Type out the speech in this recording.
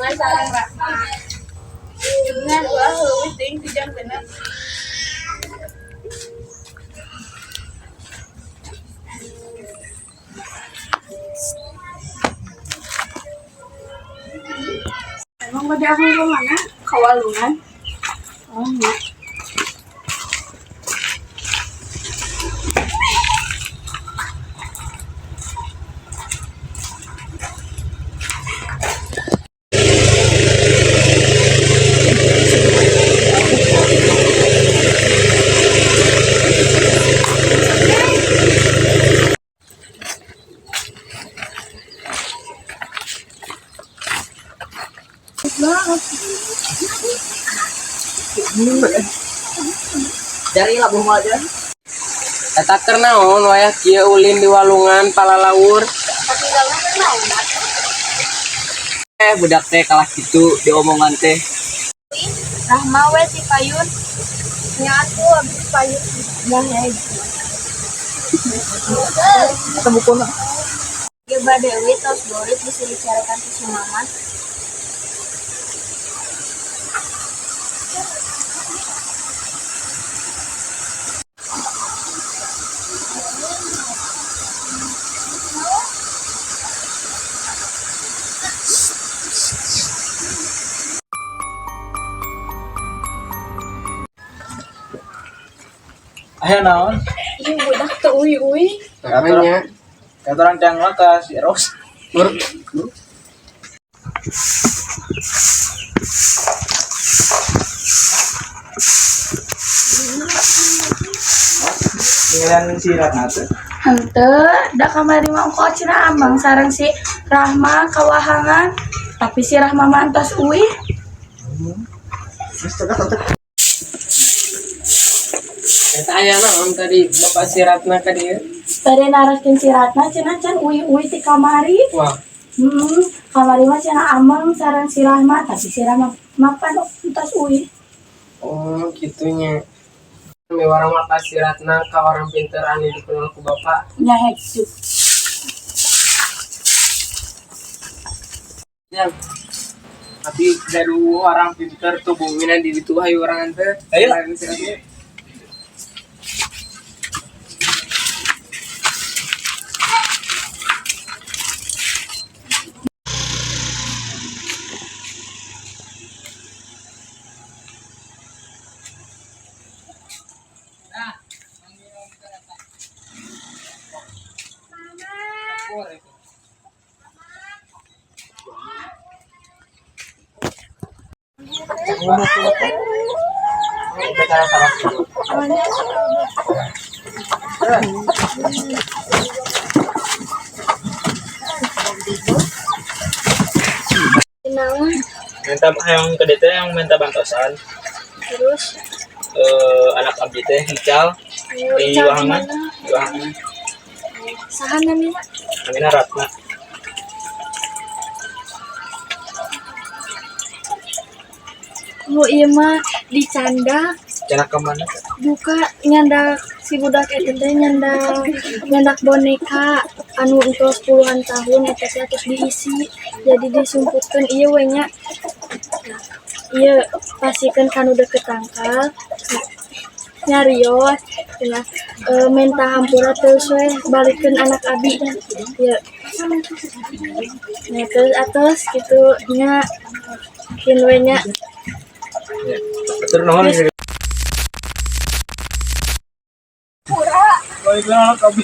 walungan sareng Rahma. Dengan ulah leuwih ting ti jam 6. Emang pada aku kemana? Ke walungan. Oh, enggak. Dari lah bumbu aja. Eta keur naon wayah kieu ulin di walungan palalaur. Katinggalna teh naon? Budak teh kalah kitu diomongan teh. Rahma we si Payun. Nya atuh abis si Payun. Dah ya. Eta bukuna. Ge Badewi tos Boris bisa dicarikan ke Sumaman. Ayo naon? Iya budak teu uwi-uwi. Ramenya. Kata orang tiang ke si Eros. Dengan si Ratna tuh. Henteu, da kamari mah engko cenah Amang sareng si Rahma kawahangan. Tapi si Rahma mah entos uwi. Eta aya naon tadi Bapak si Ratna ka dieu? Bade narakeun si Ratna cenah can uwi-uwi ti kamari. Wah, Kamari mah cenah Amang sareng si Rahma, tapi si Rahma mapan entos uwi. oh gitunya. Orang Bapak si Ratna ka orang pinter anu dikenal ku Bapak. Nya heksu. Ya. Tapi dari orang pinter tuh buminan di ditu hayu orang teh. Ayo lah. Minta yang ke DT yang minta bantosan. Terus Anak abdi teh Ical di Wahangan. Di Wahangan. saha namina? Namina Ratna. Oh iya mah dicanda Cana kemana? buka nyandak si budak eta teh nyandak boneka anu entos puluhan tahun eta teh terus diisi jadi disumputkeun ieu we nya. Ieu pasikeun kanu deket tangkal nyarios cenah menta hampura terus we balikeun anak abi ieu. Nya terus atos kitu nya kin we nya. Betul naon ini? Oh, itu anak abdi.